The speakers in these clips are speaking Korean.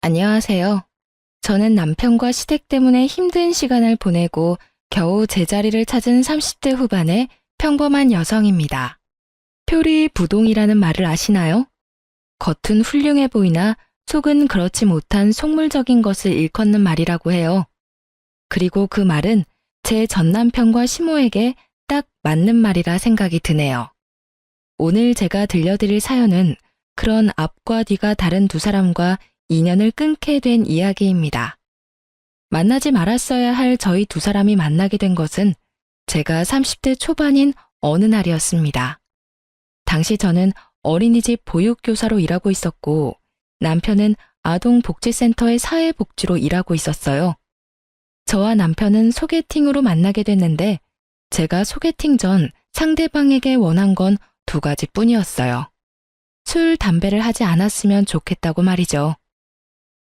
안녕하세요. 저는 남편과 시댁 때문에 힘든 시간을 보내고 겨우 제자리를 찾은 30대 후반의 평범한 여성입니다. 표리부동이라는 말을 아시나요? 겉은 훌륭해 보이나 속은 그렇지 못한 속물적인 것을 일컫는 말이라고 해요. 그리고 그 말은 제 전남편과 시모에게 딱 맞는 말이라 생각이 드네요. 오늘 제가 들려드릴 사연은 그런 앞과 뒤가 다른 두 사람과 인연을 끊게 된 이야기입니다. 만나지 말았어야 할 저희 두 사람이 만나게 된 것은 제가 30대 초반인 어느 날이었습니다. 당시 저는 어린이집 보육교사로 일하고 있었고 남편은 아동복지센터의 사회복지로 일하고 있었어요. 저와 남편은 소개팅으로 만나게 됐는데 제가 소개팅 전 상대방에게 원한 건 두 가지뿐이었어요. 술, 담배를 하지 않았으면 좋겠다고 말이죠.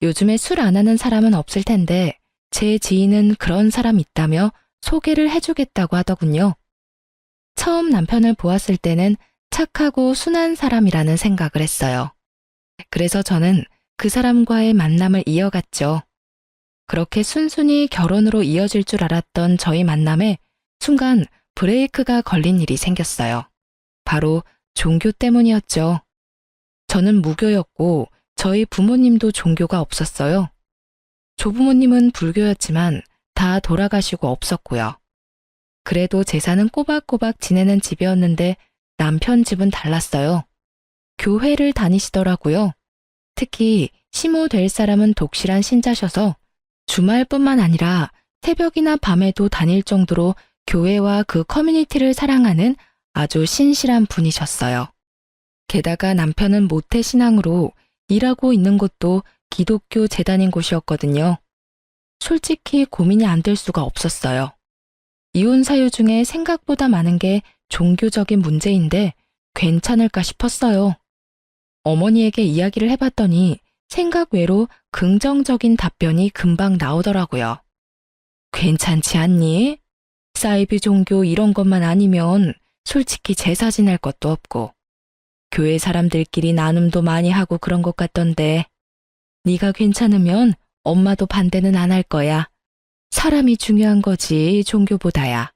요즘에 술 안 하는 사람은 없을 텐데 제 지인은 그런 사람 있다며 소개를 해주겠다고 하더군요. 처음 남편을 보았을 때는 착하고 순한 사람이라는 생각을 했어요. 그래서 저는 그 사람과의 만남을 이어갔죠. 그렇게 순순히 결혼으로 이어질 줄 알았던 저희 만남에 순간 브레이크가 걸린 일이 생겼어요. 바로 종교 때문이었죠. 저는 무교였고 저희 부모님도 종교가 없었어요. 조부모님은 불교였지만 다 돌아가시고 없었고요. 그래도 제사는 꼬박꼬박 지내는 집이었는데 남편 집은 달랐어요. 교회를 다니시더라고요. 특히 시모 될 사람은 독실한 신자셔서 주말뿐만 아니라 새벽이나 밤에도 다닐 정도로 교회와 그 커뮤니티를 사랑하는 아주 신실한 분이셨어요. 게다가 남편은 모태신앙으로 일하고 있는 곳도 기독교 재단인 곳이었거든요. 솔직히 고민이 안 될 수가 없었어요. 이혼 사유 중에 생각보다 많은 게 종교적인 문제인데 괜찮을까 싶었어요. 어머니에게 이야기를 해봤더니 생각 외로 긍정적인 답변이 금방 나오더라고요. 괜찮지 않니? 사이비 종교 이런 것만 아니면 솔직히 제사 지낼 것도 없고 교회 사람들끼리 나눔도 많이 하고 그런 것 같던데 네가 괜찮으면 엄마도 반대는 안 할 거야. 사람이 중요한 거지 종교보다야.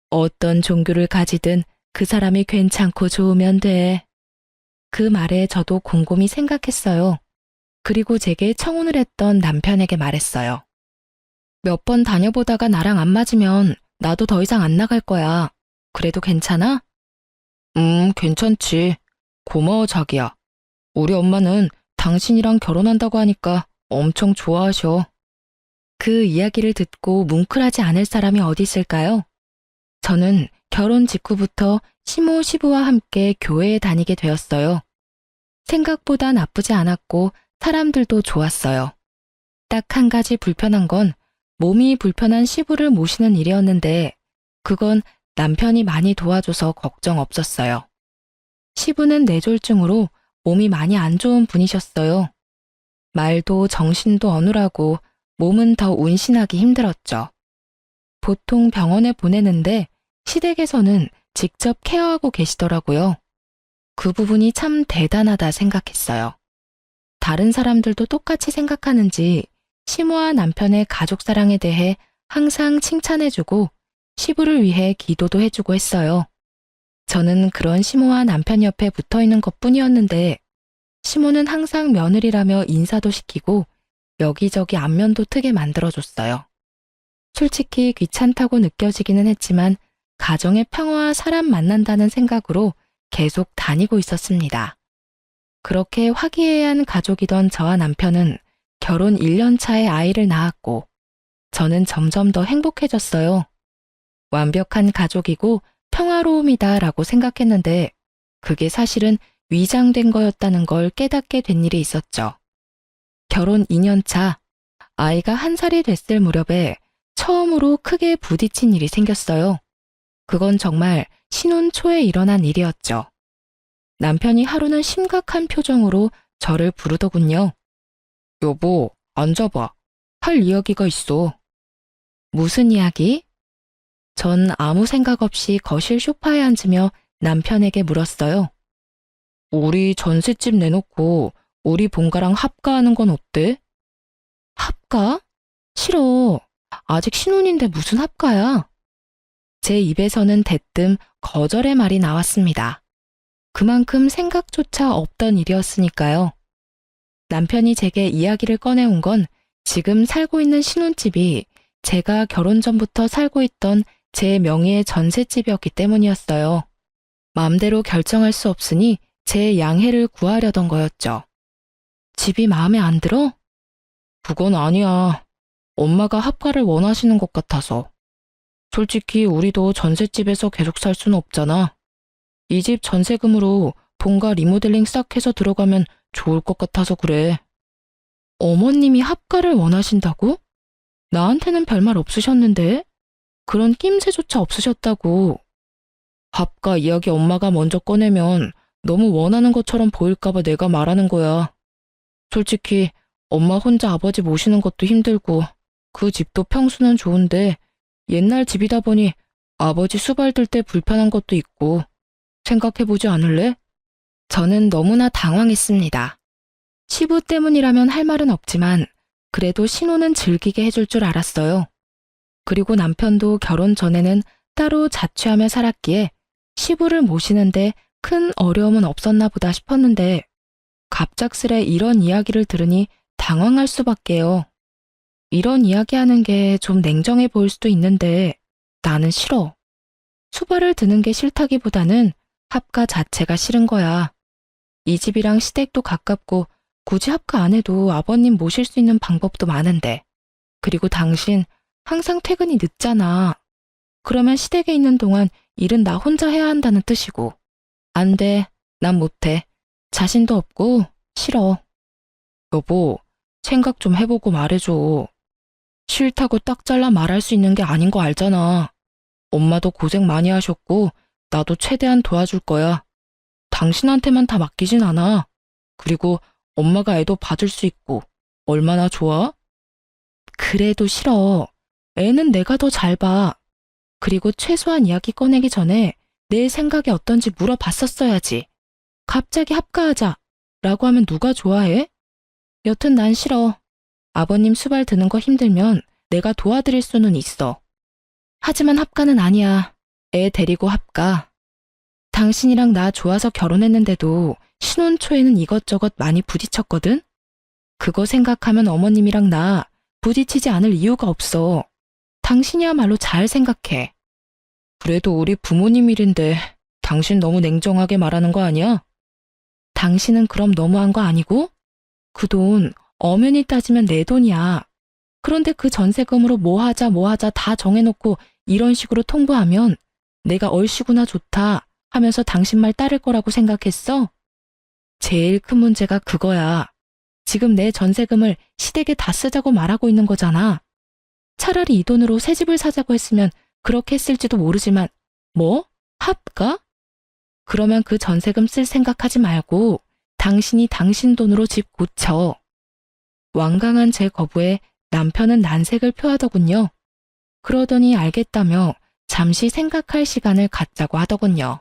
어떤 종교를 가지든 그 사람이 괜찮고 좋으면 돼. 그 말에 저도 곰곰이 생각했어요. 그리고 제게 청혼을 했던 남편에게 말했어요. 몇 번 다녀보다가 나랑 안 맞으면 나도 더 이상 안 나갈 거야. 그래도 괜찮아? 괜찮지. 고마워, 자기야. 우리 엄마는 당신이랑 결혼한다고 하니까 엄청 좋아하셔. 그 이야기를 듣고 뭉클하지 않을 사람이 어디 있을까요? 저는 결혼 직후부터 시모 시부와 함께 교회에 다니게 되었어요. 생각보다 나쁘지 않았고 사람들도 좋았어요. 딱 한 가지 불편한 건 몸이 불편한 시부를 모시는 일이었는데 그건 남편이 많이 도와줘서 걱정 없었어요. 시부는 뇌졸중으로 몸이 많이 안 좋은 분이셨어요. 말도 정신도 어눌하고 몸은 더 운신하기 힘들었죠. 보통 병원에 보내는데 시댁에서는 직접 케어하고 계시더라고요. 그 부분이 참 대단하다 생각했어요. 다른 사람들도 똑같이 생각하는지 시모와 남편의 가족 사랑에 대해 항상 칭찬해주고 시부를 위해 기도도 해주고 했어요. 저는 그런 시모와 남편 옆에 붙어있는 것뿐이었는데 시모는 항상 며느리라며 인사도 시키고 여기저기 안면도 트게 만들어줬어요. 솔직히 귀찮다고 느껴지기는 했지만 가정의 평화와 사람 만난다는 생각으로 계속 다니고 있었습니다. 그렇게 화기애애한 가족이던 저와 남편은 결혼 1년 차에 아이를 낳았고 저는 점점 더 행복해졌어요. 완벽한 가족이고 평화로움이다 라고 생각했는데 그게 사실은 위장된 거였다는 걸 깨닫게 된 일이 있었죠. 결혼 2년 차, 아이가 1살이 됐을 무렵에 처음으로 크게 부딪힌 일이 생겼어요. 그건 정말 신혼 초에 일어난 일이었죠. 남편이 하루는 심각한 표정으로 저를 부르더군요. 여보, 앉아봐. 할 이야기가 있어. 무슨 이야기? 전 아무 생각 없이 거실 소파에 앉으며 남편에게 물었어요. 우리 전셋집 내놓고 우리 본가랑 합가하는 건 어때? 합가? 싫어. 아직 신혼인데 무슨 합가야? 제 입에서는 대뜸 거절의 말이 나왔습니다. 그만큼 생각조차 없던 일이었으니까요. 남편이 제게 이야기를 꺼내온 건 지금 살고 있는 신혼집이 제가 결혼 전부터 살고 있던 제 명의의 전셋집이었기 때문이었어요. 마음대로 결정할 수 없으니 제 양해를 구하려던 거였죠. 집이 마음에 안 들어? 그건 아니야. 엄마가 합가를 원하시는 것 같아서. 솔직히 우리도 전셋집에서 계속 살 수는 없잖아. 이 집 전세금으로 본가 리모델링 싹 해서 들어가면 좋을 것 같아서 그래. 어머님이 합가를 원하신다고? 나한테는 별말 없으셨는데? 그런 낌새조차 없으셨다고. 합가 이야기 엄마가 먼저 꺼내면 너무 원하는 것처럼 보일까봐 내가 말하는 거야. 솔직히 엄마 혼자 아버지 모시는 것도 힘들고 그 집도 평수는 좋은데 옛날 집이다 보니 아버지 수발 들 때 불편한 것도 있고 생각해보지 않을래? 저는 너무나 당황했습니다. 시부 때문이라면 할 말은 없지만 그래도 신혼은 즐기게 해줄 줄 알았어요. 그리고 남편도 결혼 전에는 따로 자취하며 살았기에 시부를 모시는데 큰 어려움은 없었나 보다 싶었는데 갑작스레 이런 이야기를 들으니 당황할 수밖에요. 이런 이야기하는 게 좀 냉정해 보일 수도 있는데 나는 싫어. 수발을 드는 게 싫다기보다는 합가 자체가 싫은 거야. 이 집이랑 시댁도 가깝고 굳이 합가 안 해도 아버님 모실 수 있는 방법도 많은데. 그리고 당신 항상 퇴근이 늦잖아. 그러면 시댁에 있는 동안 일은 나 혼자 해야 한다는 뜻이고. 안 돼. 난 못해. 자신도 없고 싫어. 여보, 생각 좀 해보고 말해줘. 싫다고 딱 잘라 말할 수 있는 게 아닌 거 알잖아. 엄마도 고생 많이 하셨고 나도 최대한 도와줄 거야. 당신한테만 다 맡기진 않아. 그리고 엄마가 애도 봐줄 수 있고 얼마나 좋아? 그래도 싫어. 애는 내가 더 잘 봐. 그리고 최소한 이야기 꺼내기 전에 내 생각이 어떤지 물어봤었어야지. 갑자기 합가하자 라고 하면 누가 좋아해? 여튼 난 싫어. 아버님 수발 드는 거 힘들면 내가 도와드릴 수는 있어. 하지만 합가는 아니야. 애 데리고 합가. 당신이랑 나 좋아서 결혼했는데도 신혼 초에는 이것저것 많이 부딪혔거든? 그거 생각하면 어머님이랑 나 부딪히지 않을 이유가 없어. 당신이야말로 잘 생각해. 그래도 우리 부모님 일인데 당신 너무 냉정하게 말하는 거 아니야? 당신은 그럼 너무한 거 아니고? 그 돈 엄연히 따지면 내 돈이야. 그런데 그 전세금으로 뭐 하자 다 정해놓고 이런 식으로 통보하면 내가 얼씨구나 좋다 하면서 당신 말 따를 거라고 생각했어? 제일 큰 문제가 그거야. 지금 내 전세금을 시댁에 다 쓰자고 말하고 있는 거잖아. 차라리 이 돈으로 새 집을 사자고 했으면 그렇게 했을지도 모르지만 뭐? 합가? 그러면 그 전세금 쓸 생각하지 말고 당신이 당신 돈으로 집 고쳐. 완강한 제 거부에 남편은 난색을 표하더군요. 그러더니 알겠다며 잠시 생각할 시간을 갖자고 하더군요.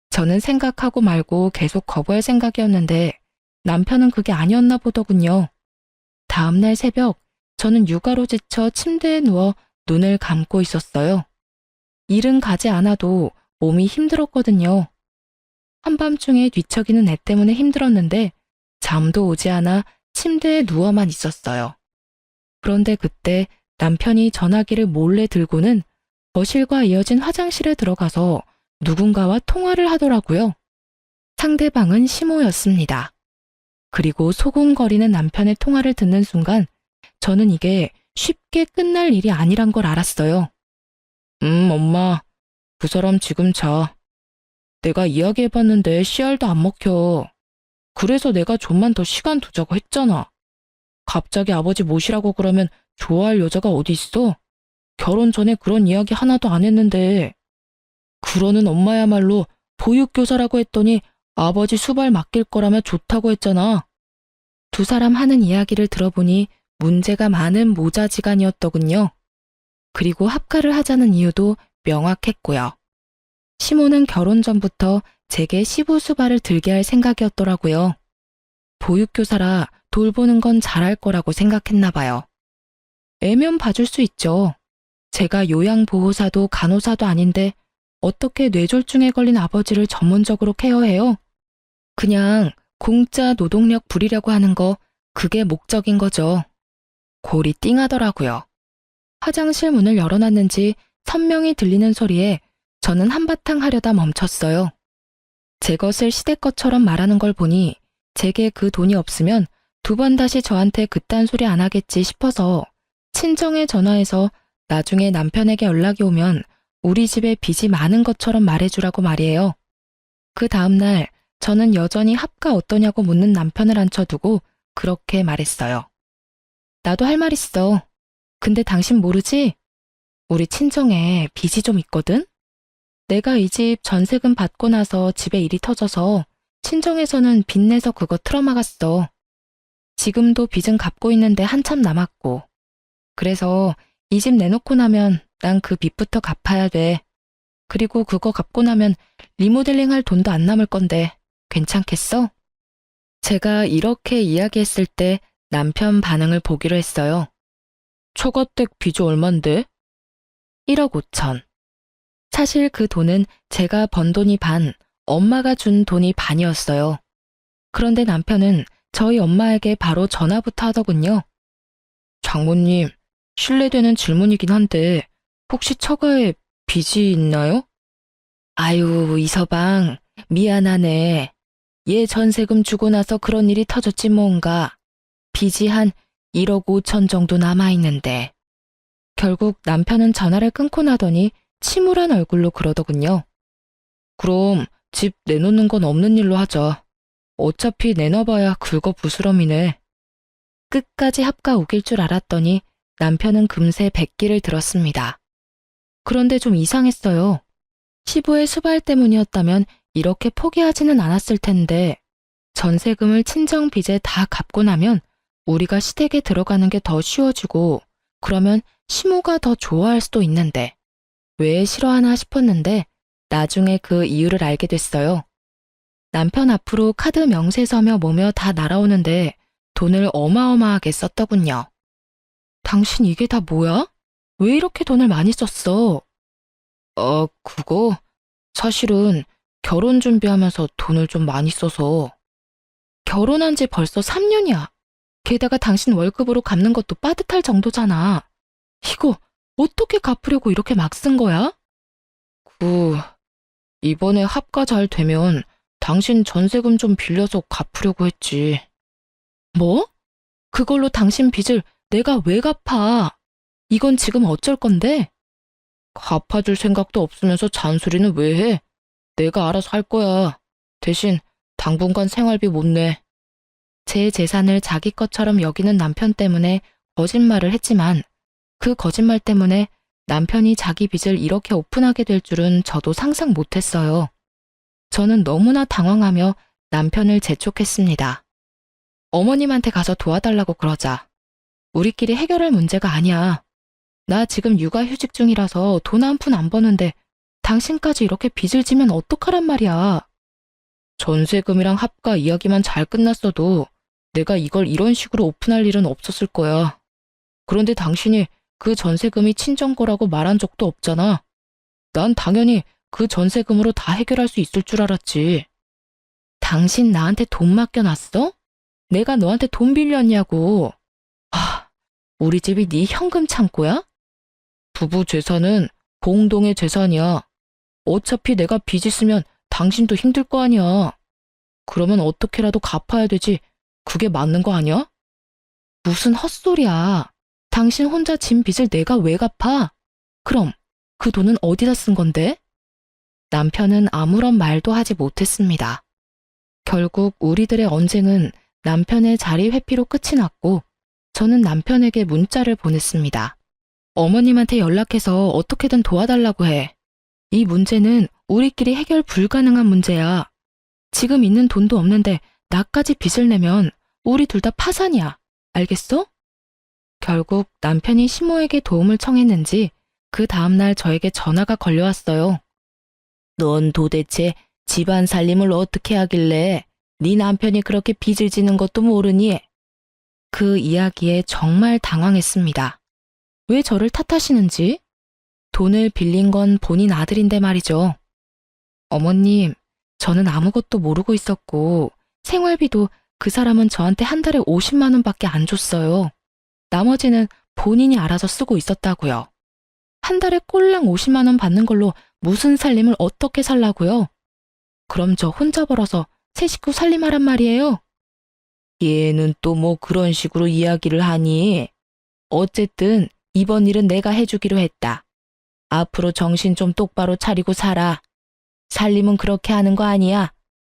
저는 생각하고 말고 계속 거부할 생각이었는데 남편은 그게 아니었나 보더군요. 다음날 새벽 저는 육아로 지쳐 침대에 누워 눈을 감고 있었어요. 일은 가지 않아도 몸이 힘들었거든요. 한밤중에 뒤척이는 애 때문에 힘들었는데 잠도 오지 않아 침대에 누워만 있었어요. 그런데 그때 남편이 전화기를 몰래 들고는 거실과 이어진 화장실에 들어가서 누군가와 통화를 하더라고요. 상대방은 시모였습니다. 그리고 소곤거리는 남편의 통화를 듣는 순간 저는 이게 쉽게 끝날 일이 아니란 걸 알았어요. 엄마, 그 사람 지금 자. 내가 이야기해봤는데 씨알도 안 먹혀. 그래서 내가 좀만 더 시간 두자고 했잖아. 갑자기 아버지 모시라고 그러면 좋아할 여자가 어디 있어? 결혼 전에 그런 이야기 하나도 안 했는데. 그러는 엄마야말로 보육교사라고 했더니 아버지 수발 맡길 거라면 좋다고 했잖아. 두 사람 하는 이야기를 들어보니 문제가 많은 모자지간이었더군요. 그리고 합가를 하자는 이유도 명확했고요. 시모는 결혼 전부터 제게 시부 수발을 들게 할 생각이었더라고요. 보육교사라 돌보는 건 잘할 거라고 생각했나 봐요. 애면 봐줄 수 있죠. 제가 요양보호사도 간호사도 아닌데 어떻게 뇌졸중에 걸린 아버지를 전문적으로 케어해요? 그냥 공짜 노동력 부리려고 하는 거, 그게 목적인 거죠. 골이 띵하더라고요. 화장실 문을 열어놨는지 선명히 들리는 소리에 저는 한바탕 하려다 멈췄어요. 제 것을 시댁 것처럼 말하는 걸 보니 제게 그 돈이 없으면 2번 다시 저한테 그딴 소리 안 하겠지 싶어서 친정에 전화해서 나중에 남편에게 연락이 오면 우리 집에 빚이 많은 것처럼 말해주라고 말이에요. 그 다음날 저는 여전히 합가 어떠냐고 묻는 남편을 앉혀두고 그렇게 말했어요. 나도 할 말 있어. 근데 당신 모르지? 우리 친정에 빚이 좀 있거든? 내가 이 집 전세금 받고 나서 집에 일이 터져서 친정에서는 빚내서 그거 틀어막았어. 지금도 빚은 갚고 있는데 한참 남았고. 그래서 이 집 내놓고 나면 난 그 빚부터 갚아야 돼. 그리고 그거 갚고 나면 리모델링 할 돈도 안 남을 건데 괜찮겠어? 제가 이렇게 이야기했을 때 남편 반응을 보기로 했어요. 초가댁 빚이 얼만데? 1억 5천. 사실 그 돈은 제가 번 돈이 반, 엄마가 준 돈이 반이었어요. 그런데 남편은 저희 엄마에게 바로 전화부터 하더군요. 장모님, 실례되는 질문이긴 한데 혹시 처가에 빚이 있나요? 아유, 이서방, 미안하네. 얘 전세금 주고 나서 그런 일이 터졌지 뭔가. 빚이 한 1억 5천 정도 남아있는데. 결국 남편은 전화를 끊고 나더니 침울한 얼굴로 그러더군요. 그럼 집 내놓는 건 없는 일로 하자. 어차피 내놔봐야 긁어부스럼이네. 끝까지 합가 우길 줄 알았더니 남편은 금세 백기를 들었습니다. 그런데 좀 이상했어요. 시부의 수발 때문이었다면 이렇게 포기하지는 않았을 텐데 전세금을 친정 빚에 다 갚고 나면 우리가 시댁에 들어가는 게 더 쉬워지고 그러면 시모가 더 좋아할 수도 있는데 왜 싫어하나 싶었는데 나중에 그 이유를 알게 됐어요. 남편 앞으로 카드 명세서며 뭐며 다 날아오는데 돈을 어마어마하게 썼더군요. 당신 이게 다 뭐야? 왜 이렇게 돈을 많이 썼어? 그거 사실은 결혼 준비하면서 돈을 좀 많이 써서. 결혼한 지 벌써 3년이야. 게다가 당신 월급으로 갚는 것도 빠듯할 정도잖아. 이거 어떻게 갚으려고 이렇게 막 쓴 거야? 이번에 합가 잘 되면 당신 전세금 좀 빌려서 갚으려고 했지. 뭐? 그걸로 당신 빚을 내가 왜 갚아? 이건 지금 어쩔 건데? 갚아줄 생각도 없으면서 잔소리는 왜 해? 내가 알아서 할 거야. 대신 당분간 생활비 못 내. 제 재산을 자기 것처럼 여기는 남편 때문에 거짓말을 했지만 그 거짓말 때문에 남편이 자기 빚을 이렇게 오픈하게 될 줄은 저도 상상 못했어요. 저는 너무나 당황하며 남편을 재촉했습니다. 어머님한테 가서 도와달라고 그러자. 우리끼리 해결할 문제가 아니야. 나 지금 육아휴직 중이라서 돈 한 푼 안 버는데 당신까지 이렇게 빚을 지면 어떡하란 말이야. 전세금이랑 합가 이야기만 잘 끝났어도 내가 이걸 이런 식으로 오픈할 일은 없었을 거야. 그런데 당신이 그 전세금이 친정 거라고 말한 적도 없잖아. 난 당연히 그 전세금으로 다 해결할 수 있을 줄 알았지. 당신 나한테 돈 맡겨놨어? 내가 너한테 돈 빌렸냐고. 우리 집이 네 현금 창고야? 부부 재산은 공동의 재산이야. 어차피 내가 빚 있으면 당신도 힘들 거 아니야. 그러면 어떻게라도 갚아야 되지. 그게 맞는 거 아니야? 무슨 헛소리야. 당신 혼자 진 빚을 내가 왜 갚아? 그럼 그 돈은 어디다 쓴 건데? 남편은 아무런 말도 하지 못했습니다. 결국 우리들의 언쟁은 남편의 자리 회피로 끝이 났고 저는 남편에게 문자를 보냈습니다. 어머님한테 연락해서 어떻게든 도와달라고 해. 이 문제는 우리끼리 해결 불가능한 문제야. 지금 있는 돈도 없는데 나까지 빚을 내면 우리 둘 다 파산이야. 알겠어? 결국 남편이 시모에게 도움을 청했는지 그 다음날 저에게 전화가 걸려왔어요. 넌 도대체 집안 살림을 어떻게 하길래 네 남편이 그렇게 빚을 지는 것도 모르니? 그 이야기에 정말 당황했습니다. 왜 저를 탓하시는지? 돈을 빌린 건 본인 아들인데 말이죠. 어머님, 저는 아무것도 모르고 있었고 생활비도 그 사람은 저한테 한 달에 50만 원밖에 안 줬어요. 나머지는 본인이 알아서 쓰고 있었다고요. 한 달에 꼴랑 50만 원 받는 걸로 무슨 살림을 어떻게 살라고요? 그럼 저 혼자 벌어서 세 식구 살림하란 말이에요? 얘는 또 뭐 그런 식으로 이야기를 하니? 어쨌든 이번 일은 내가 해주기로 했다. 앞으로 정신 좀 똑바로 차리고 살아. 살림은 그렇게 하는 거 아니야.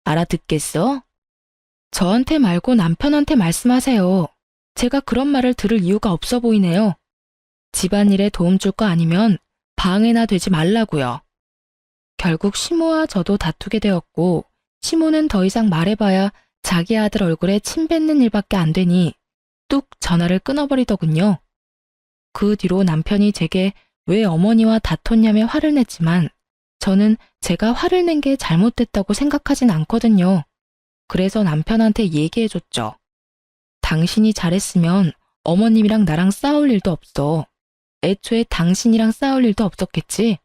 알아듣겠어? 저한테 말고 남편한테 말씀하세요. 제가 그런 말을 들을 이유가 없어 보이네요. 집안일에 도움 줄 거 아니면 방해나 되지 말라고요. 결국 시모와 저도 다투게 되었고 시모는 더 이상 말해봐야 자기 아들 얼굴에 침 뱉는 일밖에 안 되니 뚝 전화를 끊어버리더군요. 그 뒤로 남편이 제게 왜 어머니와 다퉜냐며 화를 냈지만 저는 제가 화를 낸 게 잘못됐다고 생각하진 않거든요. 그래서 남편한테 얘기해줬죠. 당신이 잘했으면 어머님이랑 나랑 싸울 일도 없어. 애초에 당신이랑 싸울 일도 없었겠지.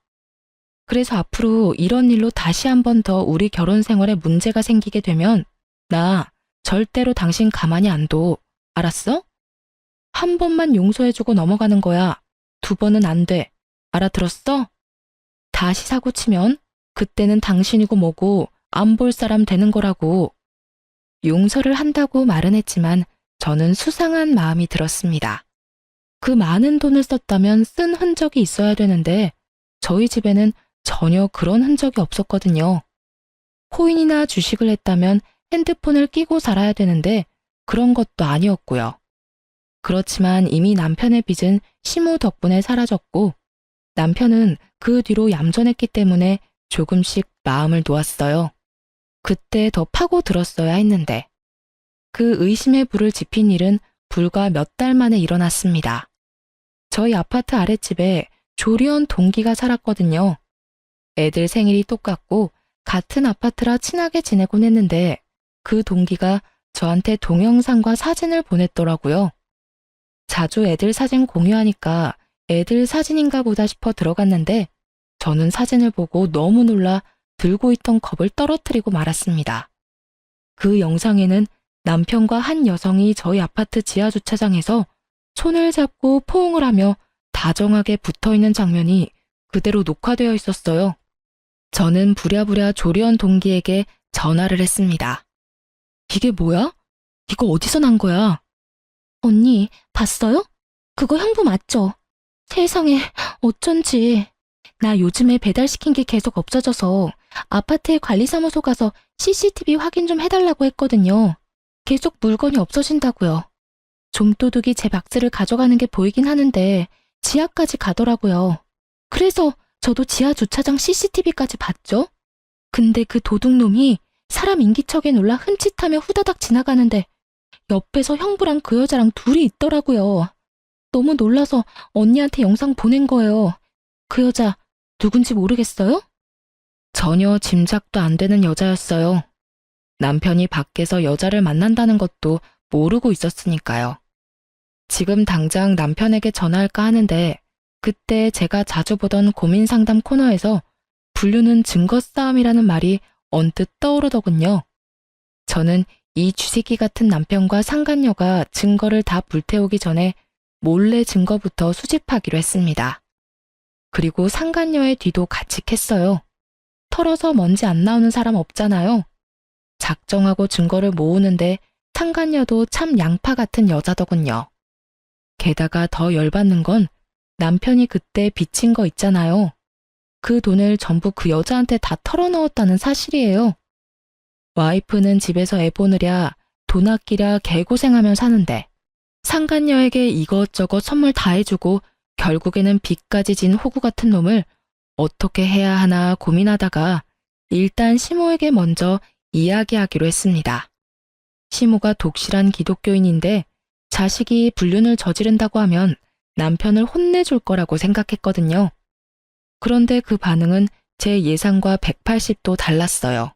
그래서 앞으로 이런 일로 다시 한 번 더 우리 결혼 생활에 문제가 생기게 되면 나 절대로 당신 가만히 안 둬. 알았어? 한 번만 용서해주고 넘어가는 거야. 두 번은 안 돼. 알아들었어? 다시 사고 치면 그때는 당신이고 뭐고 안 볼 사람 되는 거라고. 용서를 한다고 말은 했지만 저는 수상한 마음이 들었습니다. 그 많은 돈을 썼다면 쓴 흔적이 있어야 되는데 저희 집에는 전혀 그런 흔적이 없었거든요. 코인이나 주식을 했다면 핸드폰을 끼고 살아야 되는데 그런 것도 아니었고요. 그렇지만 이미 남편의 빚은 시모 덕분에 사라졌고 남편은 그 뒤로 얌전했기 때문에 조금씩 마음을 놓았어요. 그때 더 파고 들었어야 했는데 그 의심의 불을 지핀 일은 불과 몇 달 만에 일어났습니다. 저희 아파트 아랫집에 조리원 동기가 살았거든요. 애들 생일이 똑같고 같은 아파트라 친하게 지내곤 했는데 그 동기가 저한테 동영상과 사진을 보냈더라고요. 자주 애들 사진 공유하니까 애들 사진인가 보다 싶어 들어갔는데 저는 사진을 보고 너무 놀라 들고 있던 컵을 떨어뜨리고 말았습니다. 그 영상에는 남편과 한 여성이 저희 아파트 지하주차장에서 손을 잡고 포옹을 하며 다정하게 붙어있는 장면이 그대로 녹화되어 있었어요. 저는 부랴부랴 조리원 동기에게 전화를 했습니다. 이게 뭐야? 이거 어디서 난 거야? 언니, 봤어요? 그거 형부 맞죠? 세상에, 어쩐지. 나 요즘에 배달시킨 게 계속 없어져서 아파트에 관리사무소 가서 CCTV 확인 좀 해달라고 했거든요. 계속 물건이 없어진다고요. 좀도둑이 제 박스를 가져가는 게 보이긴 하는데 지하까지 가더라고요. 그래서 저도 지하 주차장 CCTV까지 봤죠? 근데 그 도둑놈이 사람 인기척에 놀라 흠칫하며 후다닥 지나가는데 옆에서 형부랑 그 여자랑 둘이 있더라고요. 너무 놀라서 언니한테 영상 보낸 거예요. 그 여자 누군지 모르겠어요? 전혀 짐작도 안 되는 여자였어요. 남편이 밖에서 여자를 만난다는 것도 모르고 있었으니까요. 지금 당장 남편에게 전화할까 하는데 그때 제가 자주 보던 고민 상담 코너에서 분류는 증거 싸움이라는 말이 언뜻 떠오르더군요. 저는 이 쥐새끼 같은 남편과 상간녀가 증거를 다 불태우기 전에 몰래 증거부터 수집하기로 했습니다. 그리고 상간녀의 뒤도 같이 캤어요. 털어서 먼지 안 나오는 사람 없잖아요. 작정하고 증거를 모으는데 상간녀도 참 양파 같은 여자더군요. 게다가 더 열받는 건 남편이 그때 빚진 거 있잖아요. 그 돈을 전부 그 여자한테 다 털어넣었다는 사실이에요. 와이프는 집에서 애 보느랴 돈 아끼랴 개고생하며 사는데 상간녀에게 이것저것 선물 다 해주고 결국에는 빚까지 진 호구 같은 놈을 어떻게 해야 하나 고민하다가 일단 시모에게 먼저 이야기하기로 했습니다. 시모가 독실한 기독교인인데 자식이 불륜을 저지른다고 하면 남편을 혼내줄 거라고 생각했거든요. 그런데 그 반응은 제 예상과 180도 달랐어요.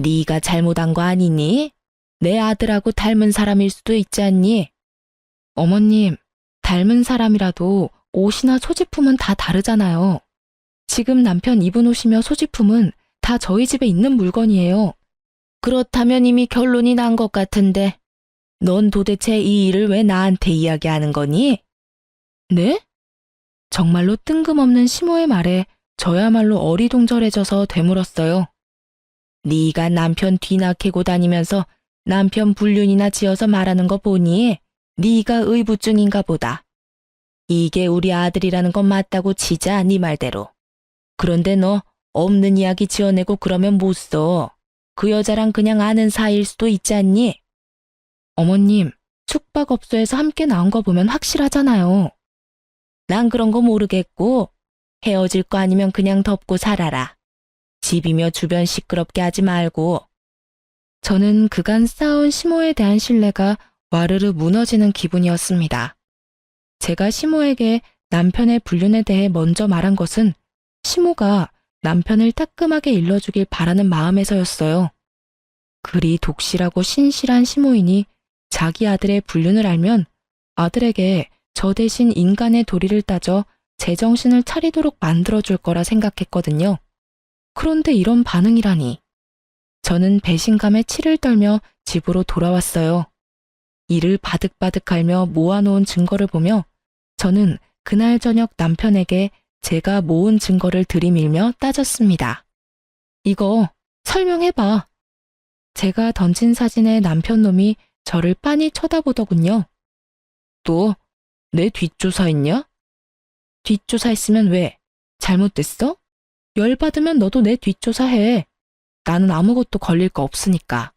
네가 잘못한 거 아니니? 내 아들하고 닮은 사람일 수도 있지 않니? 어머님, 닮은 사람이라도 옷이나 소지품은 다 다르잖아요. 지금 남편 입은 옷이며 소지품은 다 저희 집에 있는 물건이에요. 그렇다면 이미 결론이 난 것 같은데, 넌 도대체 이 일을 왜 나한테 이야기하는 거니? 네? 정말로 뜬금없는 시모의 말에 저야말로 어리둥절해져서 되물었어요. 네가 남편 뒤나 캐고 다니면서 남편 불륜이나 지어서 말하는 거 보니 네가 의부증인가 보다. 이게 우리 아들이라는 건 맞다고 치자, 네 말대로. 그런데 너 없는 이야기 지어내고 그러면 못 써. 그 여자랑 그냥 아는 사이일 수도 있지 않니? 어머님, 숙박업소에서 함께 나온 거 보면 확실하잖아요. 난 그런 거 모르겠고 헤어질 거 아니면 그냥 덮고 살아라. 집이며 주변 시끄럽게 하지 말고. 저는 그간 쌓아온 시모에 대한 신뢰가 와르르 무너지는 기분이었습니다. 제가 시모에게 남편의 불륜에 대해 먼저 말한 것은 시모가 남편을 따끔하게 일러주길 바라는 마음에서였어요. 그리 독실하고 신실한 시모이니 자기 아들의 불륜을 알면 아들에게 저 대신 인간의 도리를 따져 제정신을 차리도록 만들어줄 거라 생각했거든요. 그런데 이런 반응이라니. 저는 배신감에 치를 떨며 집으로 돌아왔어요. 이를 바득바득 앓며 모아놓은 증거를 보며 저는 그날 저녁 남편에게 제가 모은 증거를 들이밀며 따졌습니다. 이거 설명해봐. 제가 던진 사진에 남편 놈이 저를 빤히 쳐다보더군요. 또 내 뒷조사했냐? 뒷조사했으면 왜? 잘못됐어? 열받으면 너도 내 뒷조사해. 나는 아무것도 걸릴 거 없으니까.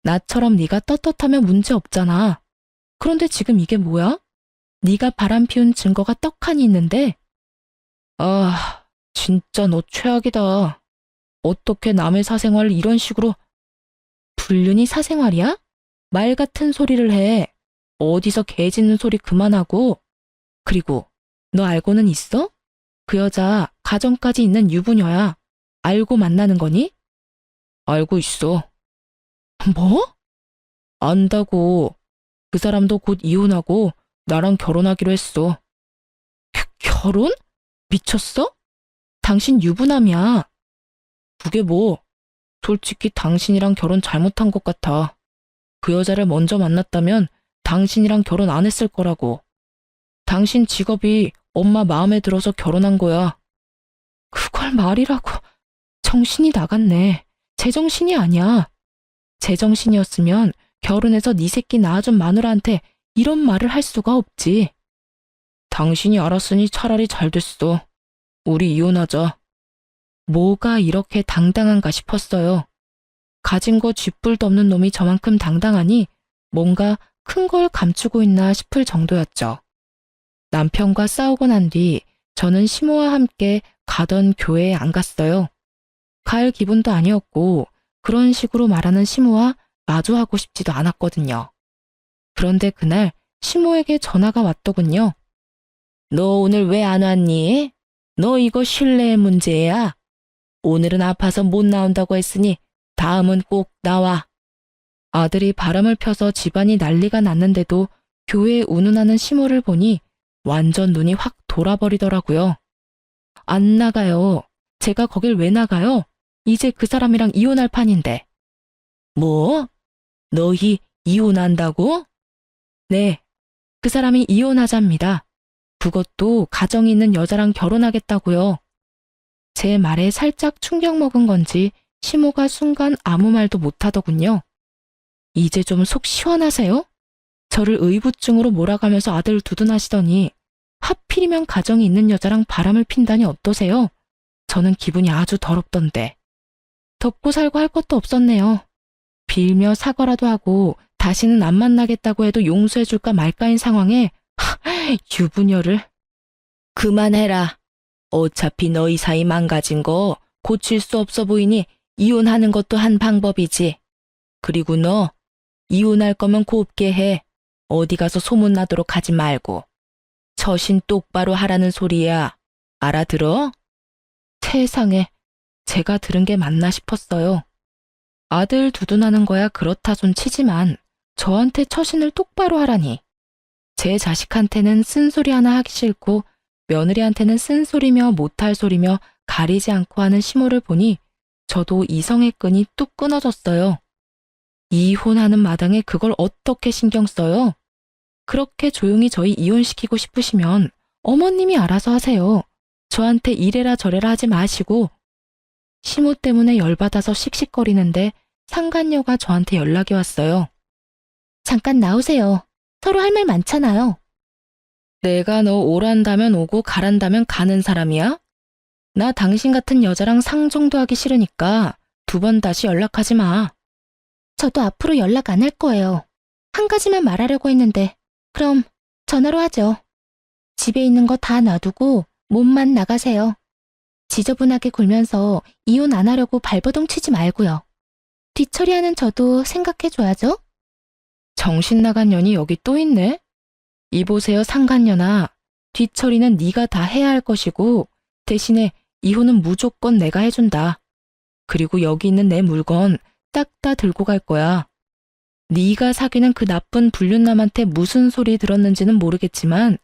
나처럼 네가 떳떳하면 문제 없잖아. 그런데 지금 이게 뭐야? 네가 바람 피운 증거가 떡하니 있는데? 아, 진짜 너 최악이다. 어떻게 남의 사생활을 이런 식으로... 불륜이 사생활이야? 말 같은 소리를 해. 어디서 개 짖는 소리 그만하고. 그리고 너 알고는 있어? 그 여자 가정까지 있는 유부녀야. 알고 만나는 거니? 알고 있어. 뭐? 안다고. 그 사람도 곧 이혼하고 나랑 결혼하기로 했어. 결혼? 미쳤어? 당신 유부남이야. 그게 뭐? 솔직히 당신이랑 결혼 잘못한 것 같아. 그 여자를 먼저 만났다면 당신이랑 결혼 안 했을 거라고. 당신 직업이 엄마 마음에 들어서 결혼한 거야. 그걸 말이라고. 정신이 나갔네. 제정신이 아니야. 제정신이었으면 결혼해서 네 새끼 낳아준 마누라한테 이런 말을 할 수가 없지. 당신이 알았으니 차라리 잘 됐어. 우리 이혼하자. 뭐가 이렇게 당당한가 싶었어요. 가진 거 쥐뿔도 없는 놈이 저만큼 당당하니 뭔가 큰 걸 감추고 있나 싶을 정도였죠. 남편과 싸우고 난 뒤 저는 시모와 함께 가던 교회에 안 갔어요. 갈 기분도 아니었고 그런 식으로 말하는 시모와 마주하고 싶지도 않았거든요. 그런데 그날 시모에게 전화가 왔더군요. 너 오늘 왜 안 왔니? 너 이거 신뢰의 문제야. 오늘은 아파서 못 나온다고 했으니 다음은 꼭 나와. 아들이 바람을 펴서 집안이 난리가 났는데도 교회에 운운하는 시모를 보니 완전 눈이 확 돌아버리더라고요. 안 나가요. 제가 거길 왜 나가요? 이제 그 사람이랑 이혼할 판인데. 뭐? 너희 이혼한다고? 네, 그 사람이 이혼하자입니다. 그것도 가정이 있는 여자랑 결혼하겠다고요. 제 말에 살짝 충격 먹은 건지 시모가 순간 아무 말도 못하더군요. 이제 좀 속 시원하세요? 저를 의부증으로 몰아가면서 아들을 두둔하시더니 하필이면 가정이 있는 여자랑 바람을 핀다니 어떠세요? 저는 기분이 아주 더럽던데. 덮고 살고 할 것도 없었네요. 빌며 사과라도 하고 다시는 안 만나겠다고 해도 용서해줄까 말까인 상황에 유부녀를. 그만해라. 어차피 너희 사이 망가진 거 고칠 수 없어 보이니 이혼하는 것도 한 방법이지. 그리고 너 이혼할 거면 곱게 해. 어디 가서 소문나도록 하지 말고. 처신 똑바로 하라는 소리야. 알아들어? 세상에, 제가 들은 게 맞나 싶었어요. 아들 두둔하는 거야 그렇다 손 치지만 저한테 처신을 똑바로 하라니. 제 자식한테는 쓴소리 하나 하기 싫고 며느리한테는 쓴소리며 못할 소리며 가리지 않고 하는 시모를 보니 저도 이성의 끈이 뚝 끊어졌어요. 이혼하는 마당에 그걸 어떻게 신경 써요? 그렇게 조용히 저희 이혼시키고 싶으시면 어머님이 알아서 하세요. 저한테 이래라 저래라 하지 마시고. 시모 때문에 열받아서 씩씩거리는데 상간녀가 저한테 연락이 왔어요. 잠깐 나오세요. 서로 할 말 많잖아요. 내가 너 오란다면 오고 가란다면 가는 사람이야? 나 당신 같은 여자랑 상종도 하기 싫으니까 2번 다시 연락하지 마. 저도 앞으로 연락 안 할 거예요. 한 가지만 말하려고 했는데 그럼 전화로 하죠. 집에 있는 거 다 놔두고 몸만 나가세요. 지저분하게 굴면서 이혼 안 하려고 발버둥 치지 말고요. 뒤처리하는 저도 생각해줘야죠. 정신 나간 년이 여기 또 있네. 이보세요 상간년아. 뒤처리는 네가 다 해야 할 것이고 대신에 이혼은 무조건 내가 해준다. 그리고 여기 있는 내 물건 딱 다 들고 갈 거야. 네가 사귀는 그 나쁜 불륜남한테 무슨 소리 들었는지는 모르겠지만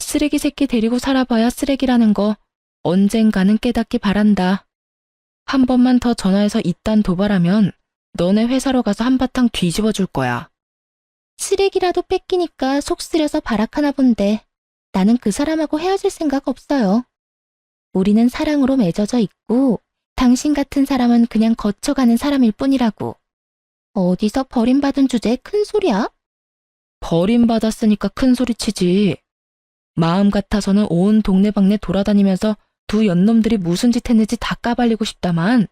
쓰레기 새끼 데리고 살아봐야 쓰레기라는 거 언젠가는 깨닫기 바란다. 한 번만 더 전화해서 이딴 도발하면 너네 회사로 가서 한바탕 뒤집어 줄 거야. 쓰레기라도 뺏기니까 속 쓰려서 발악하나 본데 나는 그 사람하고 헤어질 생각 없어요. 우리는 사랑으로 맺어져 있고 당신 같은 사람은 그냥 거쳐가는 사람일 뿐이라고. 어디서 버림받은 주제에 큰 소리야? 버림받았으니까 큰 소리 치지. 마음 같아서는 온 동네방네 돌아다니면서 두 연놈들이 무슨 짓 했는지 다 까발리고 싶다만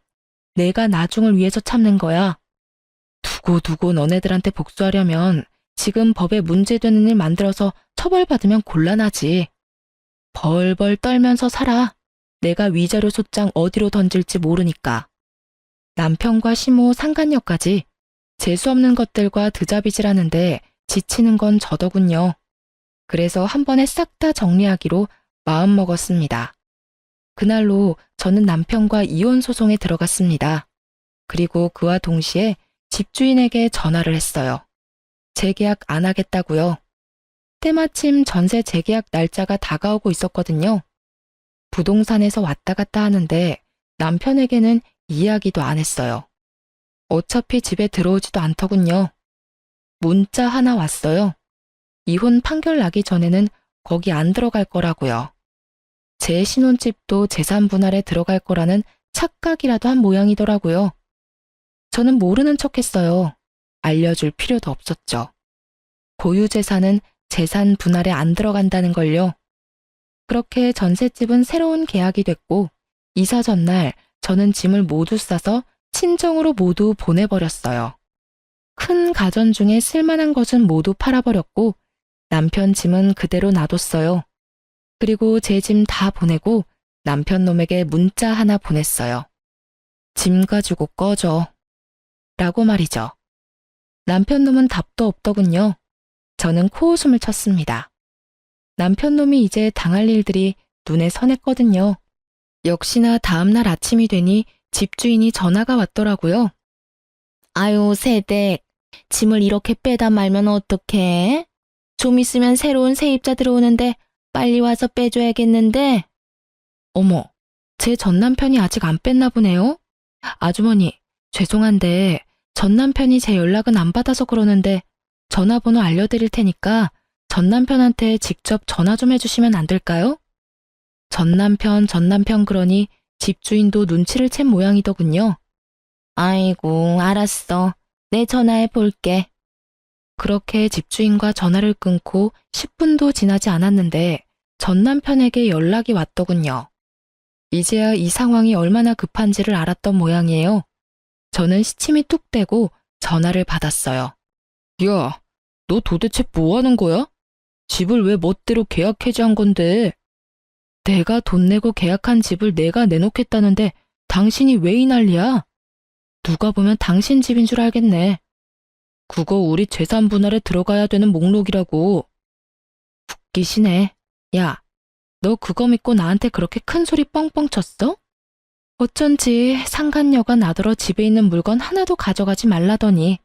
내가 나중을 위해서 참는 거야. 두고 너네들한테 복수하려면 지금 법에 문제되는 일 만들어서 처벌받으면 곤란하지. 벌벌 떨면서 살아. 내가 위자료 소장 어디로 던질지 모르니까. 남편과 시모 상간녀까지 재수없는 것들과 드자비질하는데 지치는 건 저더군요. 그래서 한 번에 싹 다 정리하기로 마음먹었습니다. 그날로 저는 남편과 이혼 소송에 들어갔습니다. 그리고 그와 동시에 집주인에게 전화를 했어요. 재계약 안 하겠다고요. 때마침 전세 재계약 날짜가 다가오고 있었거든요. 부동산에서 왔다 갔다 하는데 남편에게는 이야기도 안 했어요. 어차피 집에 들어오지도 않더군요. 문자 하나 왔어요. 이혼 판결 나기 전에는 거기 안 들어갈 거라고요. 제 신혼집도 재산 분할에 들어갈 거라는 착각이라도 한 모양이더라고요. 저는 모르는 척했어요. 알려줄 필요도 없었죠. 고유재산은 재산 분할에 안 들어간다는 걸요. 그렇게 전셋집은 새로운 계약이 됐고 이사 전날 저는 짐을 모두 싸서 친정으로 모두 보내버렸어요. 큰 가전 중에 쓸만한 것은 모두 팔아버렸고 남편 짐은 그대로 놔뒀어요. 그리고 제 짐 다 보내고 남편 놈에게 문자 하나 보냈어요. 짐 가지고 꺼져. 라고 말이죠. 남편 놈은 답도 없더군요. 저는 코웃음을 쳤습니다. 남편 놈이 이제 당할 일들이 눈에 선했거든요. 역시나 다음날 아침이 되니 집주인이 전화가 왔더라고요. 아유, 새댁. 짐을 이렇게 빼다 말면 어떡해? 좀 있으면 새로운 세입자 들어오는데 빨리 와서 빼줘야겠는데. 어머, 제 전남편이 아직 안 뺐나 보네요. 아주머니, 죄송한데 전남편이 제 연락은 안 받아서 그러는데 전화번호 알려드릴 테니까 전남편한테 직접 전화 좀 해주시면 안 될까요? 전남편 그러니 집주인도 눈치를 챈 모양이더군요. 아이고, 알았어. 내 전화해 볼게. 그렇게 집주인과 전화를 끊고 10분도 지나지 않았는데 전남편에게 연락이 왔더군요. 이제야 이 상황이 얼마나 급한지를 알았던 모양이에요. 저는 시침이 뚝 떼고 전화를 받았어요. 야, 너 도대체 뭐 하는 거야? 집을 왜 멋대로 계약 해지한 건데? 내가 돈 내고 계약한 집을 내가 내놓겠다는데 당신이 왜 이 난리야? 누가 보면 당신 집인 줄 알겠네. 그거 우리 재산 분할에 들어가야 되는 목록이라고. 웃기시네. 야, 너 그거 믿고 나한테 그렇게 큰 소리 뻥뻥 쳤어? 어쩐지 상간녀가 나더러 집에 있는 물건 하나도 가져가지 말라더니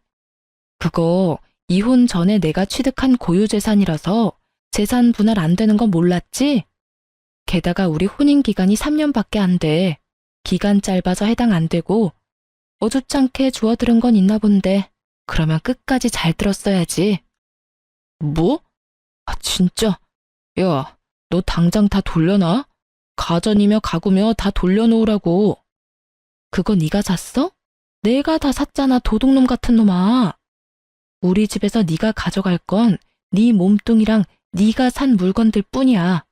그거 이혼 전에 내가 취득한 고유재산이라서 재산 분할 안 되는 건 몰랐지? 게다가 우리 혼인 기간이 3년밖에 안 돼. 기간 짧아서 해당 안 되고 어줍잖게 주워들은 건 있나 본데 그러면 끝까지 잘 들었어야지. 뭐? 아, 진짜? 야, 너 당장 다 돌려놔? 가전이며 가구며 다 돌려놓으라고. 그거 네가 샀어? 내가 다 샀잖아, 도둑놈 같은 놈아. 우리 집에서 네가 가져갈 건 네 몸뚱이랑 네가 산 물건들 뿐이야.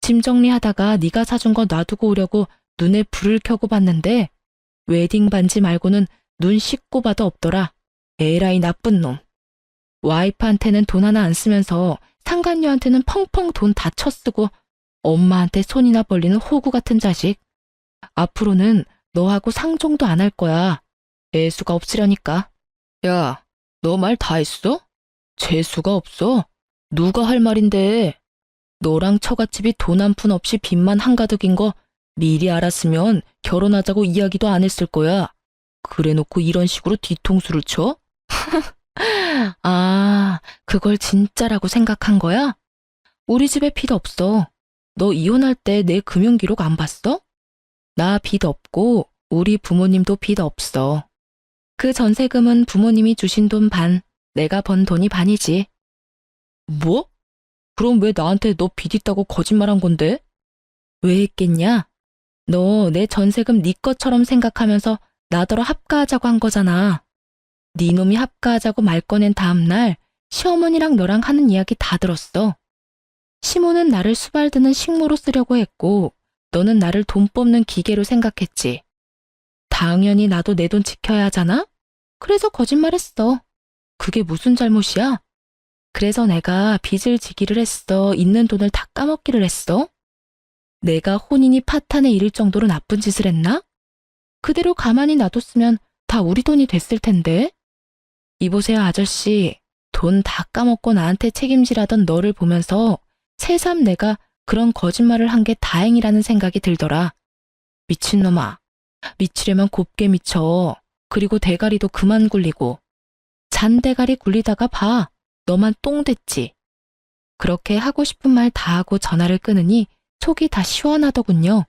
짐 정리하다가 네가 사준 거 놔두고 오려고 눈에 불을 켜고 봤는데 웨딩 반지 말고는 눈 씻고 봐도 없더라. 에라이 나쁜 놈. 와이프한테는 돈 하나 안 쓰면서 상간녀한테는 펑펑 돈 다 쳐쓰고 엄마한테 손이나 벌리는 호구 같은 자식. 앞으로는 너하고 상종도 안 할 거야. 애수가 없으려니까. 야, 너 말 다 했어? 재수가 없어? 누가 할 말인데. 너랑 처갓집이 돈 한 푼 없이 빚만 한가득인 거 미리 알았으면 결혼하자고 이야기도 안 했을 거야. 그래놓고 이런 식으로 뒤통수를 쳐? 아, 그걸 진짜라고 생각한 거야? 우리 집에 빚 없어. 너 이혼할 때 내 금융기록 안 봤어? 나 빚 없고 우리 부모님도 빚 없어. 그 전세금은 부모님이 주신 돈 반, 내가 번 돈이 반이지. 뭐? 그럼 왜 나한테 너 빚 있다고 거짓말한 건데? 왜 했겠냐? 너 내 전세금 네 것처럼 생각하면서 나더러 합가하자고 한 거잖아. 네 놈이 합가하자고 말 꺼낸 다음날 시어머니랑 너랑 하는 이야기 다 들었어. 시모는 나를 수발드는 식모로 쓰려고 했고 너는 나를 돈 뽑는 기계로 생각했지. 당연히 나도 내 돈 지켜야 하잖아? 그래서 거짓말했어. 그게 무슨 잘못이야? 그래서 내가 빚을 지기를 했어. 있는 돈을 다 까먹기를 했어. 내가 혼인이 파탄에 이를 정도로 나쁜 짓을 했나? 그대로 가만히 놔뒀으면 다 우리 돈이 됐을 텐데. 이보세요, 아저씨. 돈 다 까먹고 나한테 책임지라던 너를 보면서 새삼 내가 그런 거짓말을 한 게 다행이라는 생각이 들더라. 미친놈아. 미치려면 곱게 미쳐. 그리고 대가리도 그만 굴리고. 잔대가리 굴리다가 봐. 너만 똥 됐지. 그렇게 하고 싶은 말 다 하고 전화를 끊으니 속이 다 시원하더군요.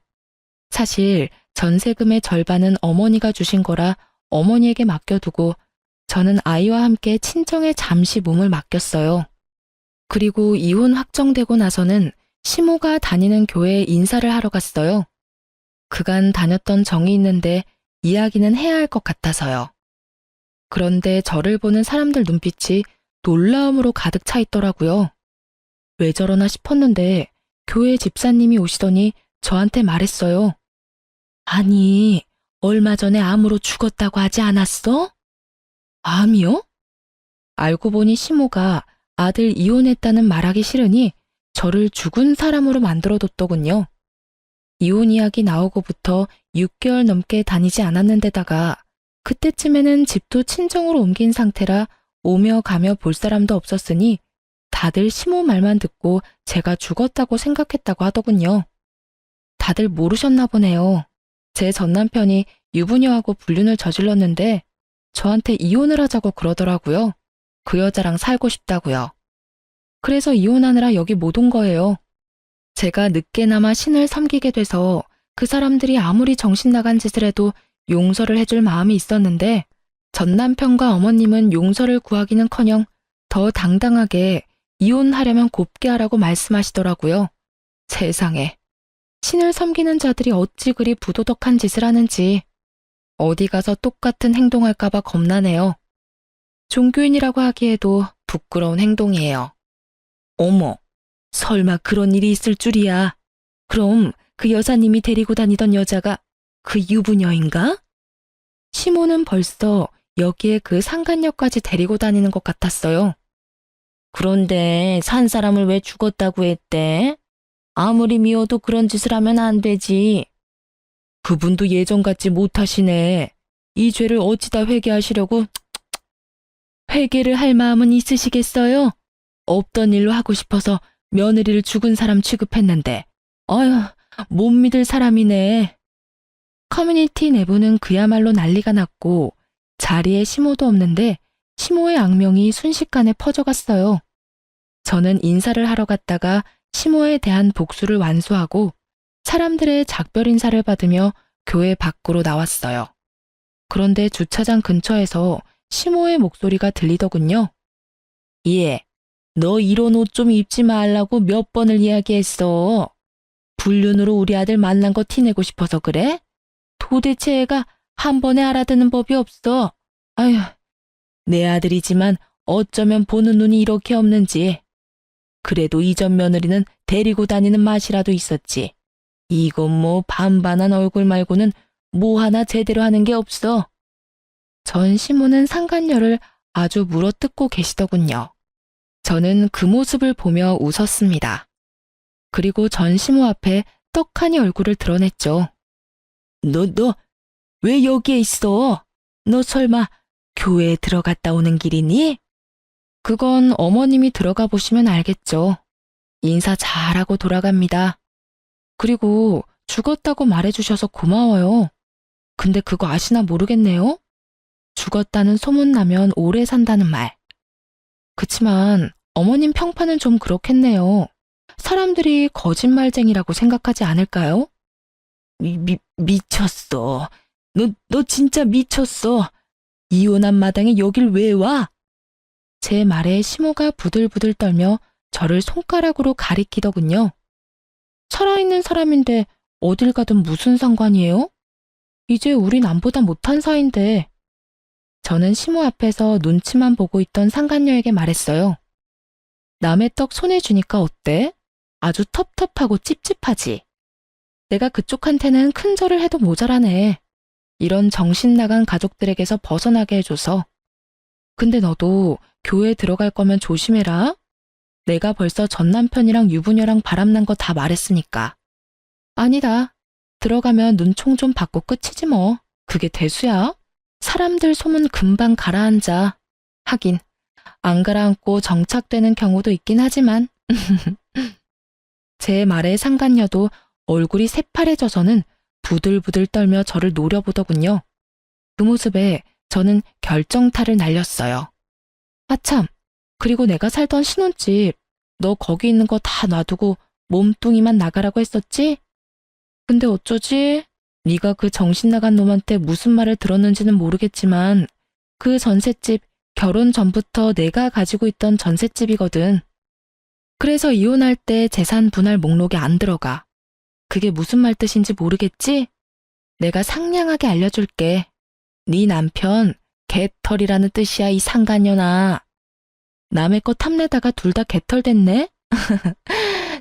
사실 전세금의 절반은 어머니가 주신 거라 어머니에게 맡겨두고 저는 아이와 함께 친정에 잠시 몸을 맡겼어요. 그리고 이혼 확정되고 나서는 시모가 다니는 교회에 인사를 하러 갔어요. 그간 다녔던 정이 있는데 이야기는 해야 할 것 같아서요. 그런데 저를 보는 사람들 눈빛이 놀라움으로 가득 차 있더라고요. 왜 저러나 싶었는데 교회 집사님이 오시더니 저한테 말했어요. 아니, 얼마 전에 암으로 죽었다고 하지 않았어? 암이요? 알고 보니 시모가 아들 이혼했다는 말하기 싫으니 저를 죽은 사람으로 만들어뒀더군요. 이혼 이야기 나오고부터 6개월 넘게 다니지 않았는데다가 그때쯤에는 집도 친정으로 옮긴 상태라 오며 가며 볼 사람도 없었으니 다들 시모 말만 듣고 제가 죽었다고 생각했다고 하더군요. 다들 모르셨나 보네요. 제 전남편이 유부녀하고 불륜을 저질렀는데 저한테 이혼을 하자고 그러더라고요. 그 여자랑 살고 싶다고요. 그래서 이혼하느라 여기 못 온 거예요. 제가 늦게나마 신을 섬기게 돼서 그 사람들이 아무리 정신 나간 짓을 해도 용서를 해줄 마음이 있었는데 전남편과 어머님은 용서를 구하기는커녕 더 당당하게 이혼하려면 곱게 하라고 말씀하시더라고요. 세상에. 신을 섬기는 자들이 어찌 그리 부도덕한 짓을 하는지 어디 가서 똑같은 행동할까봐 겁나네요. 종교인이라고 하기에도 부끄러운 행동이에요. 어머, 설마 그런 일이 있을 줄이야. 그럼 그 여사님이 데리고 다니던 여자가 그 유부녀인가? 시모는 벌써 여기에 그 상간녀까지 데리고 다니는 것 같았어요. 그런데 산 사람을 왜 죽었다고 했대? 아무리 미워도 그런 짓을 하면 안 되지. 그분도 예전 같지 못하시네. 이 죄를 어찌다 회개하시려고? 회개를 할 마음은 있으시겠어요? 없던 일로 하고 싶어서 며느리를 죽은 사람 취급했는데. 어휴, 못 믿을 사람이네. 커뮤니티 내부는 그야말로 난리가 났고 자리에 시모도 없는데 시모의 악명이 순식간에 퍼져갔어요. 저는 인사를 하러 갔다가 시모에 대한 복수를 완수하고 사람들의 작별 인사를 받으며 교회 밖으로 나왔어요. 그런데 주차장 근처에서 시모의 목소리가 들리더군요. 예, 너 이런 옷 좀 입지 말라고 몇 번을 이야기했어. 불륜으로 우리 아들 만난 거 티내고 싶어서 그래? 도대체 애가 한 번에 알아듣는 법이 없어. 아휴, 내 아들이지만 어쩌면 보는 눈이 이렇게 없는지. 그래도 이전 며느리는 데리고 다니는 맛이라도 있었지. 이건 뭐 반반한 얼굴 말고는 뭐 하나 제대로 하는 게 없어. 전 시모는 상간녀를 아주 물어뜯고 계시더군요. 저는 그 모습을 보며 웃었습니다. 그리고 전 시모 앞에 떡하니 얼굴을 드러냈죠. 너 왜 여기에 있어? 너 설마 교회에 들어갔다 오는 길이니? 그건 어머님이 들어가 보시면 알겠죠. 인사 잘하고 돌아갑니다. 그리고 죽었다고 말해주셔서 고마워요. 근데 그거 아시나 모르겠네요. 죽었다는 소문나면 오래 산다는 말. 그치만 어머님 평판은 좀 그렇겠네요. 사람들이 거짓말쟁이라고 생각하지 않을까요? 미쳤어. 너 진짜 미쳤어. 이혼한 마당에 여길 왜 와? 제 말에 시모가 부들부들 떨며 저를 손가락으로 가리키더군요. 살아있는 사람인데 어딜 가든 무슨 상관이에요? 이제 우린 남보다 못한 사이인데. 저는 시모 앞에서 눈치만 보고 있던 상간녀에게 말했어요. 남의 떡 손에 주니까 어때? 아주 텁텁하고 찝찝하지. 내가 그쪽한테는 큰 절을 해도 모자라네. 이런 정신 나간 가족들에게서 벗어나게 해줘서. 근데 너도 교회 들어갈 거면 조심해라. 내가 벌써 전 남편이랑 유부녀랑 바람난 거 다 말했으니까. 아니다. 들어가면 눈총 좀 받고 끝이지 뭐. 그게 대수야. 사람들 소문 금방 가라앉아. 하긴 안 가라앉고 정착되는 경우도 있긴 하지만. 제 말에 상간녀도 얼굴이 새파래져서는 부들부들 떨며 저를 노려보더군요. 그 모습에 저는 결정타를 날렸어요. 아참, 그리고 내가 살던 신혼집, 너 거기 있는 거 다 놔두고 몸뚱이만 나가라고 했었지? 근데 어쩌지? 네가 그 정신 나간 놈한테 무슨 말을 들었는지는 모르겠지만 그 전셋집 결혼 전부터 내가 가지고 있던 전셋집이거든. 그래서 이혼할 때 재산 분할 목록에 안 들어가. 그게 무슨 말 뜻인지 모르겠지? 내가 상냥하게 알려줄게. 네 남편 개털이라는 뜻이야, 이 상간녀나. 남의 거 탐내다가 둘 다 개털 됐네?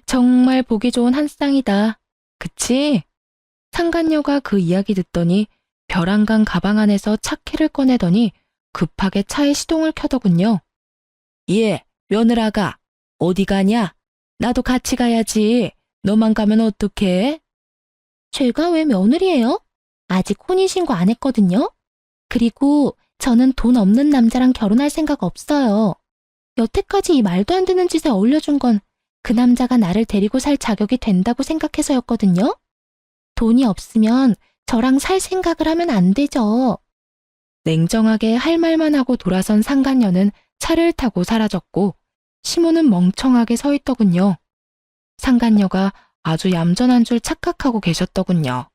정말 보기 좋은 한 쌍이다. 그치? 상간녀가 그 이야기 듣더니 벼랑간 가방 안에서 차키를 꺼내더니 급하게 차에 시동을 켜더군요. 예, 며느라가. 어디 가냐? 나도 같이 가야지. 너만 가면 어떡해? 제가 왜 며느리예요? 아직 혼인신고 안 했거든요. 그리고 저는 돈 없는 남자랑 결혼할 생각 없어요. 여태까지 이 말도 안 되는 짓에 어울려준 건 그 남자가 나를 데리고 살 자격이 된다고 생각해서였거든요. 돈이 없으면 저랑 살 생각을 하면 안 되죠. 냉정하게 할 말만 하고 돌아선 상간녀는 차를 타고 사라졌고 시모는 멍청하게 서 있더군요. 상간녀가 아주 얌전한 줄 착각하고 계셨더군요.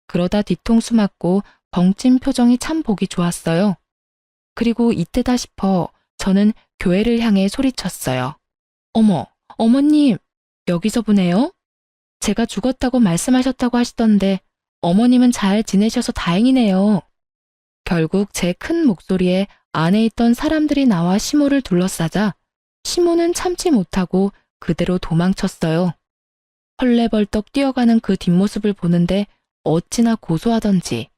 그러다 뒤통수 맞고 벙찐 표정이 참 보기 좋았어요. 그리고 이때다 싶어 저는 교회를 향해 소리쳤어요. 어머, 어머님, 여기서 보네요. 제가 죽었다고 말씀하셨다고 하시던데 어머님은 잘 지내셔서 다행이네요. 결국 제 큰 목소리에 안에 있던 사람들이 나와 시모를 둘러싸자 시모는 참지 못하고 그대로 도망쳤어요. 헐레벌떡 뛰어가는 그 뒷모습을 보는데 어찌나 고소하던지.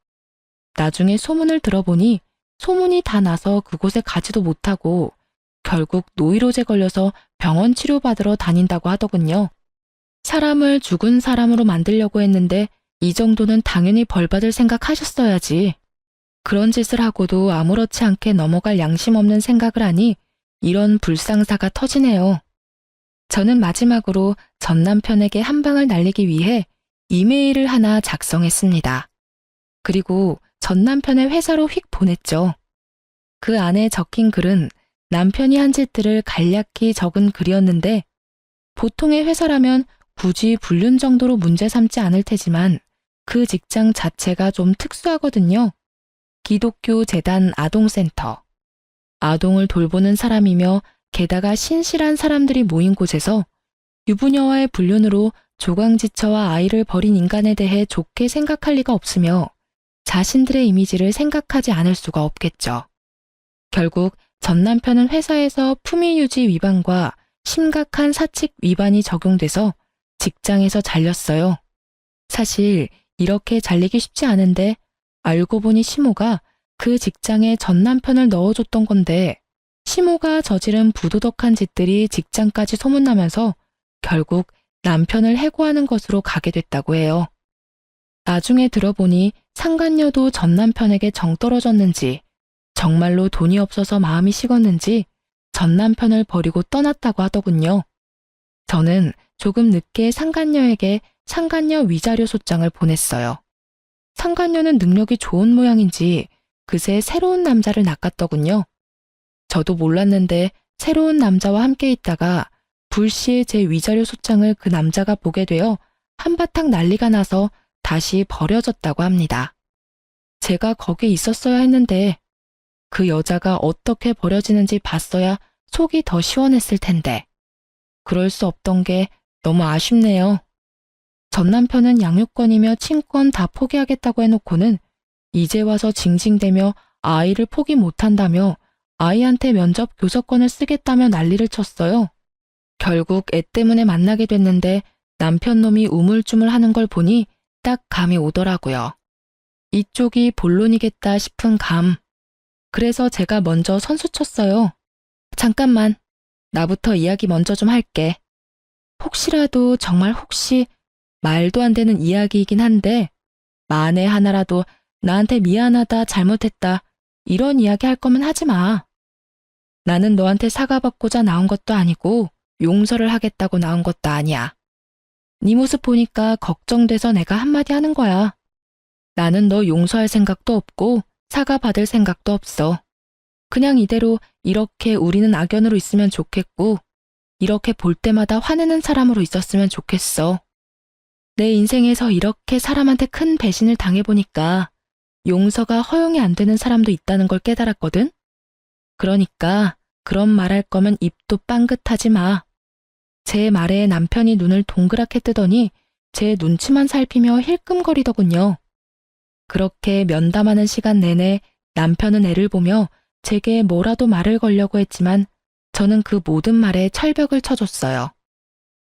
나중에 소문을 들어보니 소문이 다 나서 그곳에 가지도 못하고 결국 노이로제 걸려서 병원 치료받으러 다닌다고 하더군요. 사람을 죽은 사람으로 만들려고 했는데 이 정도는 당연히 벌받을 생각하셨어야지. 그런 짓을 하고도 아무렇지 않게 넘어갈 양심 없는 생각을 하니 이런 불상사가 터지네요. 저는 마지막으로 전 남편에게 한 방을 날리기 위해 이메일을 하나 작성했습니다. 그리고 전 남편의 회사로 휙 보냈죠. 그 안에 적힌 글은 남편이 한 짓들을 간략히 적은 글이었는데 보통의 회사라면 굳이 불륜 정도로 문제 삼지 않을 테지만 그 직장 자체가 좀 특수하거든요. 기독교 재단 아동센터. 아동을 돌보는 사람이며 게다가 신실한 사람들이 모인 곳에서 유부녀와의 불륜으로 조강지처와 아이를 버린 인간에 대해 좋게 생각할 리가 없으며 자신들의 이미지를 생각하지 않을 수가 없겠죠. 결국 전 남편은 회사에서 품위유지 위반과 심각한 사칙 위반이 적용돼서 직장에서 잘렸어요. 사실 이렇게 잘리기 쉽지 않은데 알고 보니 시모가 그 직장에 전 남편을 넣어줬던 건데 시모가 저지른 부도덕한 짓들이 직장까지 소문나면서 결국 남편을 해고하는 것으로 가게 됐다고 해요. 나중에 들어보니 상간녀도 전 남편에게 정 떨어졌는지 정말로 돈이 없어서 마음이 식었는지 전 남편을 버리고 떠났다고 하더군요. 저는 조금 늦게 상간녀에게 상간녀 위자료 소장을 보냈어요. 상간녀는 능력이 좋은 모양인지 그새 새로운 남자를 낚았더군요. 저도 몰랐는데 새로운 남자와 함께 있다가 불시에 제 위자료 소장을 그 남자가 보게 되어 한바탕 난리가 나서 다시 버려졌다고 합니다. 제가 거기 있었어야 했는데 그 여자가 어떻게 버려지는지 봤어야 속이 더 시원했을 텐데 그럴 수 없던 게 너무 아쉽네요. 전 남편은 양육권이며 친권 다 포기하겠다고 해놓고는 이제 와서 징징대며 아이를 포기 못한다며 아이한테 면접 교섭권을 쓰겠다며 난리를 쳤어요. 결국 애 때문에 만나게 됐는데 남편 놈이 우물쭈물 하는 걸 보니 딱 감이 오더라고요. 이쪽이 본론이겠다 싶은 감. 그래서 제가 먼저 선수 쳤어요. 잠깐만, 나부터 이야기 먼저 좀 할게. 혹시라도 정말 혹시 말도 안 되는 이야기이긴 한데 만에 하나라도 나한테 미안하다 잘못했다 이런 이야기 할 거면 하지 마. 나는 너한테 사과받고자 나온 것도 아니고 용서를 하겠다고 나온 것도 아니야. 네 모습 보니까 걱정돼서 내가 한마디 하는 거야. 나는 너 용서할 생각도 없고 사과받을 생각도 없어. 그냥 이대로 이렇게 우리는 악연으로 있으면 좋겠고 이렇게 볼 때마다 화내는 사람으로 있었으면 좋겠어. 내 인생에서 이렇게 사람한테 큰 배신을 당해보니까 용서가 허용이 안 되는 사람도 있다는 걸 깨달았거든? 그러니까 그런 말할 거면 입도 빵긋하지 마. 제 말에 남편이 눈을 동그랗게 뜨더니 제 눈치만 살피며 힐끔거리더군요. 그렇게 면담하는 시간 내내 남편은 애를 보며 제게 뭐라도 말을 걸려고 했지만 저는 그 모든 말에 철벽을 쳐줬어요.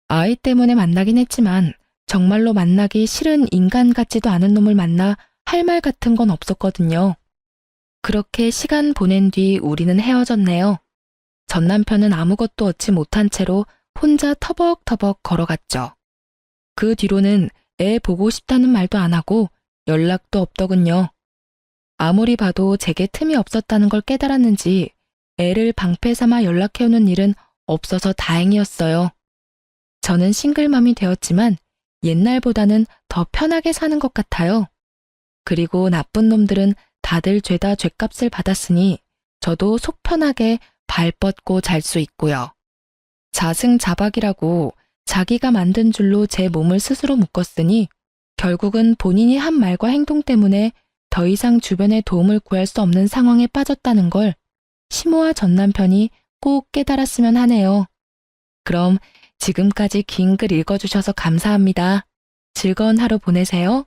아이 때문에 만나긴 했지만 정말로 만나기 싫은 인간 같지도 않은 놈을 만나 할 말 같은 건 없었거든요. 그렇게 시간 보낸 뒤 우리는 헤어졌네요. 전 남편은 아무것도 얻지 못한 채로 혼자 터벅터벅 걸어갔죠. 그 뒤로는 애 보고 싶다는 말도 안 하고 연락도 없더군요. 아무리 봐도 제게 틈이 없었다는 걸 깨달았는지 애를 방패 삼아 연락해오는 일은 없어서 다행이었어요. 저는 싱글맘이 되었지만 옛날보다는 더 편하게 사는 것 같아요. 그리고 나쁜 놈들은 다들 죄다 죗값을 받았으니 저도 속 편하게 발 뻗고 잘 수 있고요. 자승자박이라고 자기가 만든 줄로 제 몸을 스스로 묶었으니 결국은 본인이 한 말과 행동 때문에 더 이상 주변의 도움을 구할 수 없는 상황에 빠졌다는 걸 시모와 전 남편이 꼭 깨달았으면 하네요. 그럼 지금까지 긴 글 읽어주셔서 감사합니다. 즐거운 하루 보내세요.